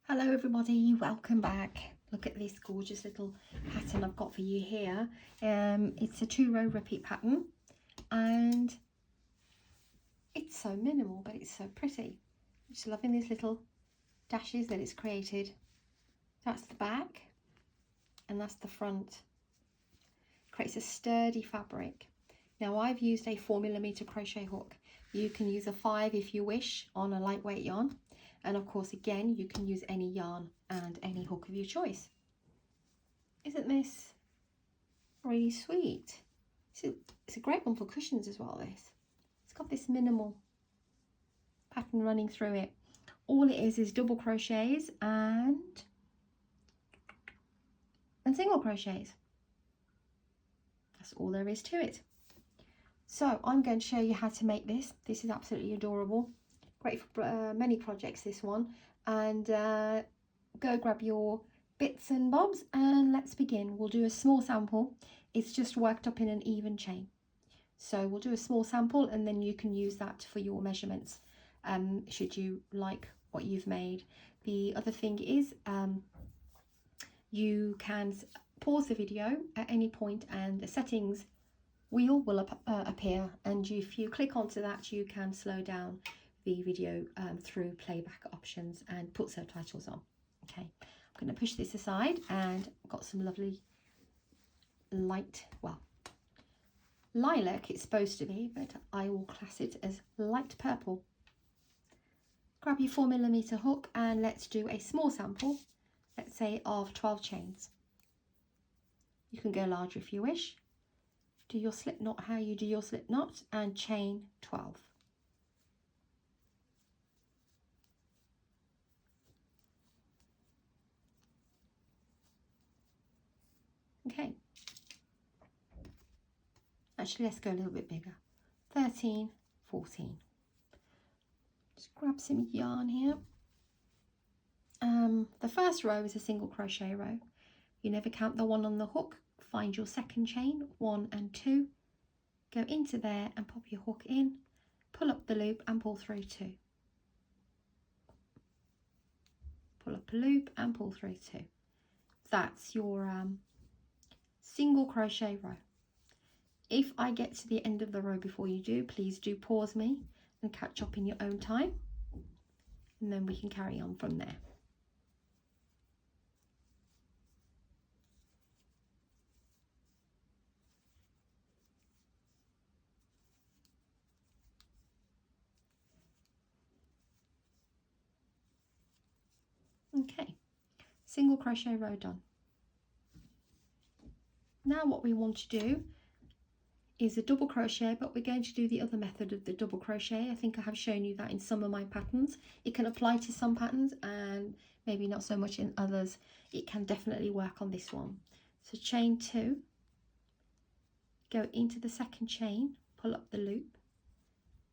Hello everybody, welcome back. Look at this gorgeous little pattern I've got for you here. It's a 2-row repeat pattern and it's so minimal but it's so pretty. I'm just loving these little dashes that it's created. That's the back and that's the front. Creates a sturdy fabric. Now I've used a 4mm crochet hook. You can use a 5 if you wish on a lightweight yarn. And of course, again, you can use any yarn and any hook of your choice. Isn't this really sweet? It's a great one for cushions as well, this. It's got this minimal pattern running through it. All it is double crochets and single crochets. That's all there is to it. So I'm going to show you how to make this. This is absolutely adorable. Great for many projects, this one. And go grab your bits and bobs and let's begin. We'll do a small sample. It's just worked up in an even chain. So we'll do a small sample and then you can use that for your measurements should you like what you've made. The other thing is you can pause the video at any point and the settings wheel will appear, and if you click onto that you can slow down the video through playback options and put subtitles on. Okay, I'm going to push this aside and I've got some lovely light, well, lilac it's supposed to be, but I will class it as light purple. Grab your 4mm hook and let's do a small sample, let's say of 12 chains. You can go larger if you wish. Do your slip knot how you do your slip knot and chain 12. Okay, actually let's go a little bit bigger. 13, 14. Just grab some yarn here. The first row is a single crochet row. You never count the one on the hook. Find your second chain, 1 and 2. Go into there and pop your hook in. Pull up the loop and pull through 2. Pull up a loop and pull through 2. That's your single crochet row. If I get to the end of the row before you do, please do pause me and catch up in your own time, and then we can carry on from there. Okay, single crochet row done. Now what we want to do is a double crochet, but we're going to do the other method of the double crochet. I think I have shown you that in some of my patterns. It can apply to some patterns and maybe not so much in others. It can definitely work on this one. So chain 2, go into the second chain, pull up the loop,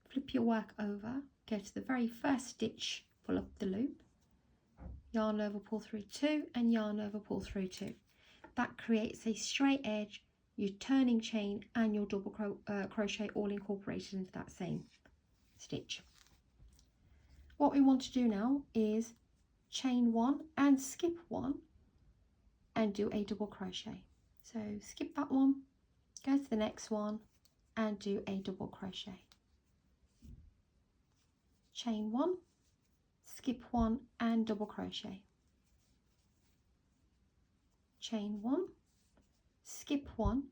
flip your work over, go to the very first stitch, pull up the loop, yarn over, pull through 2 and yarn over, pull through 2. That creates a straight edge, your turning chain and your double crochet all incorporated into that same stitch. What we want to do now is chain 1 and skip 1 and do a double crochet. So skip that one, go to the next one and do a double crochet. Chain 1, skip 1 and double crochet. Chain 1, skip 1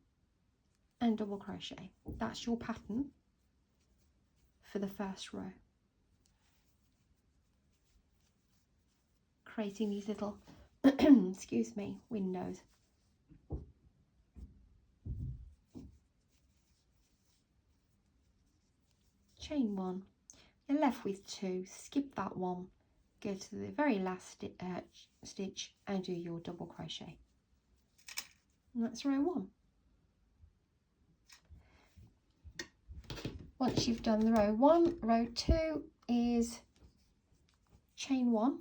and double crochet. That's your pattern for the first row. Creating these little excuse me, windows. Chain 1, you're left with 2, skip that one, go to the very last stitch and do your double crochet. And that's row 1. Once you've done the row 1, row 2 is chain 1,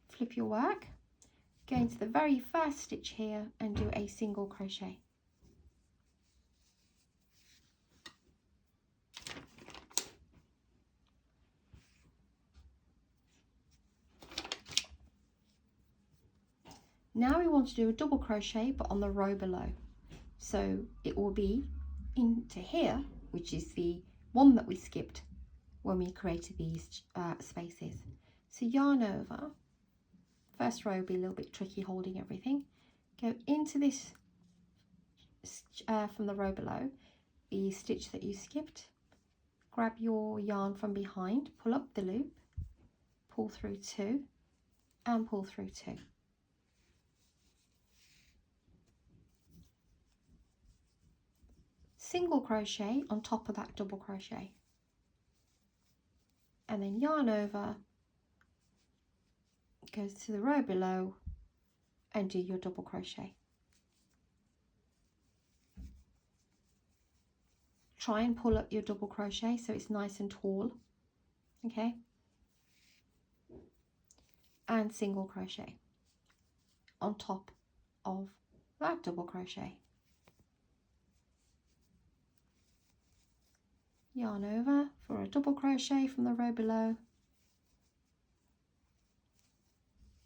flip your work, go into the very first stitch here and do a single crochet. Now we want to do a double crochet but on the row below. So it will be into here, which is the one that we skipped when we created these spaces. So yarn over, first row will be a little bit tricky holding everything. Go into this from the row below, the stitch that you skipped, grab your yarn from behind, pull up the loop, pull through 2 and pull through 2. Single crochet on top of that double crochet, and then yarn over, goes to the row below and do your double crochet. Try and pull up your double crochet so it's nice and tall, okay? And single crochet on top of that double crochet. Yarn over for a double crochet from the row below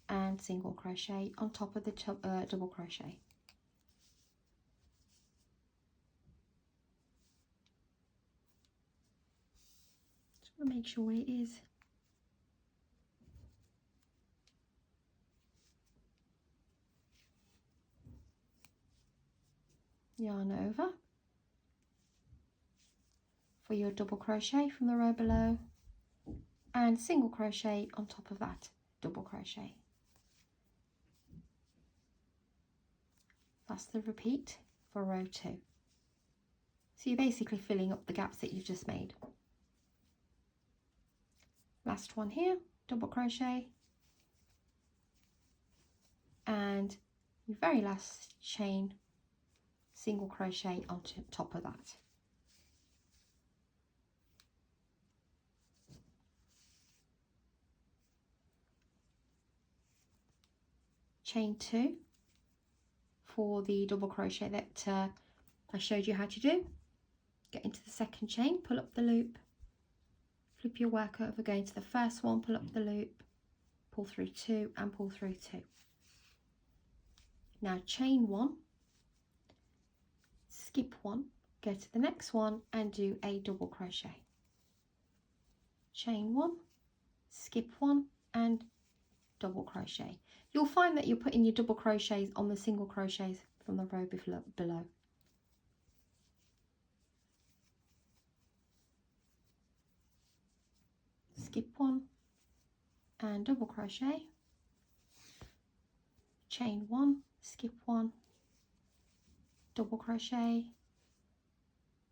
and single crochet on top of the double crochet. Just want to make sure it is. Yarn over for your double crochet from the row below and single crochet on top of that double crochet. That's the repeat for row 2. So you're basically filling up the gaps that you've just made. Last one here, double crochet, and your very last chain, single crochet on top of that. Chain 2 for the double crochet that I showed you how to do. Get into the second chain, pull up the loop, flip your work over, go into the first one, pull up the loop, pull through 2 and pull through 2. Now chain 1, skip 1, go to the next one and do a double crochet. Chain 1, skip 1 and double crochet. You'll find that you're putting your double crochets on the single crochets from the row below. Skip 1 and double crochet, chain 1, skip 1, double crochet,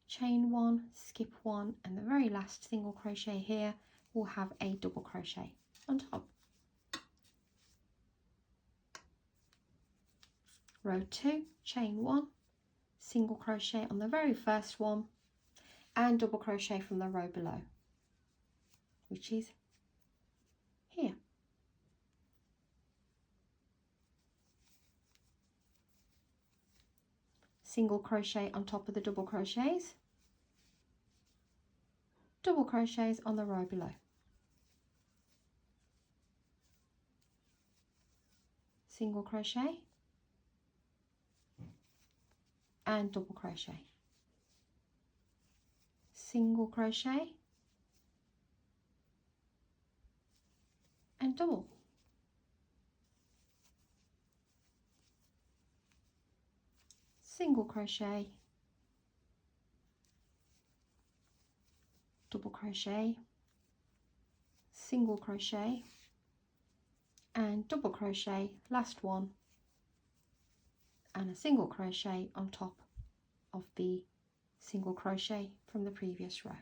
chain 1, skip 1, and the very last single crochet here will have a double crochet on top. Row 2, chain 1, single crochet on the very first one and double crochet from the row below, which is here. Single crochet on top of the double crochets, double crochets on the row below, single crochet and double crochet, single crochet and double, single crochet, double crochet, single crochet and double crochet, last one, and a single crochet on top of the single crochet from the previous row.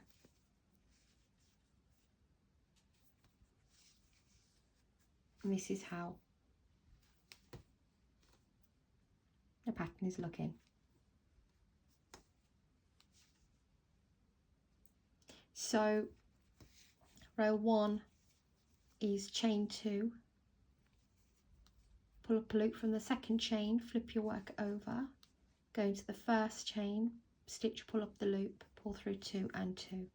And this is how the pattern is looking. So row 1 is chain 2, pull up a loop from the second chain, flip your work over, go into the first chain, stitch, pull up the loop, pull through 2 and 2,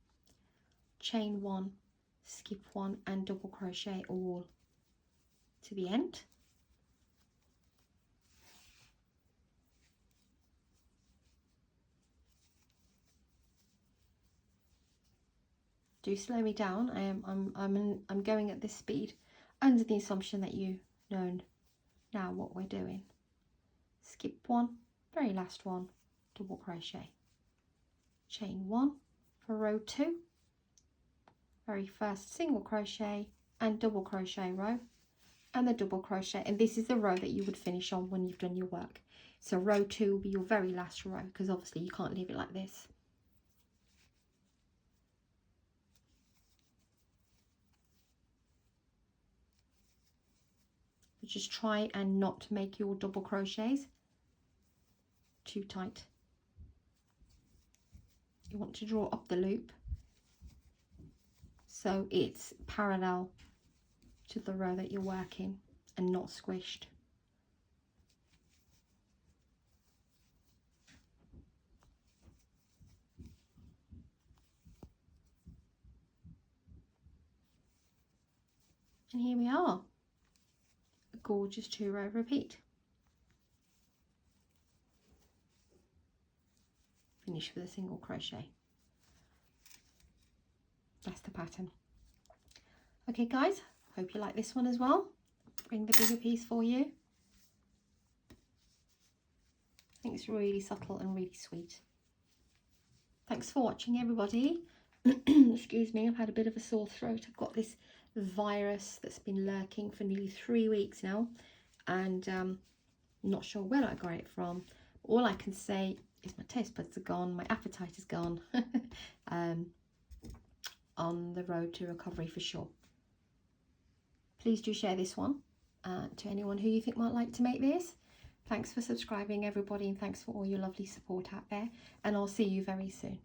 chain 1, skip 1 and double crochet all to the end. do slow me down. I'm going at this speed under the assumption that you know now what we're doing. Skip one, very last one, double crochet, chain one for row 2, very first single crochet and double crochet row, and the double crochet, and this is the row that you would finish on when you've done your work. So row 2 will be your very last row, because obviously you can't leave it like this. But just try and not make your double crochets too tight. You want to draw up the loop so it's parallel to the row that you're working and not squished. And here we are, a gorgeous 2-row repeat. Finish with a single crochet. That's the pattern. Okay guys, hope you like this one as well. Bring the bigger piece for you. I think it's really subtle and really sweet. Thanks for watching, everybody. Excuse me, I've had a bit of a sore throat. I've got this virus that's been lurking for nearly 3 weeks now, and I'm not sure where I got it from. All I can say is my taste buds are gone, my appetite is gone. On the road to recovery for sure. Please do share this one to anyone who you think might like to make this. Thanks for subscribing, everybody, and thanks for all your lovely support out there, and I'll see you very soon.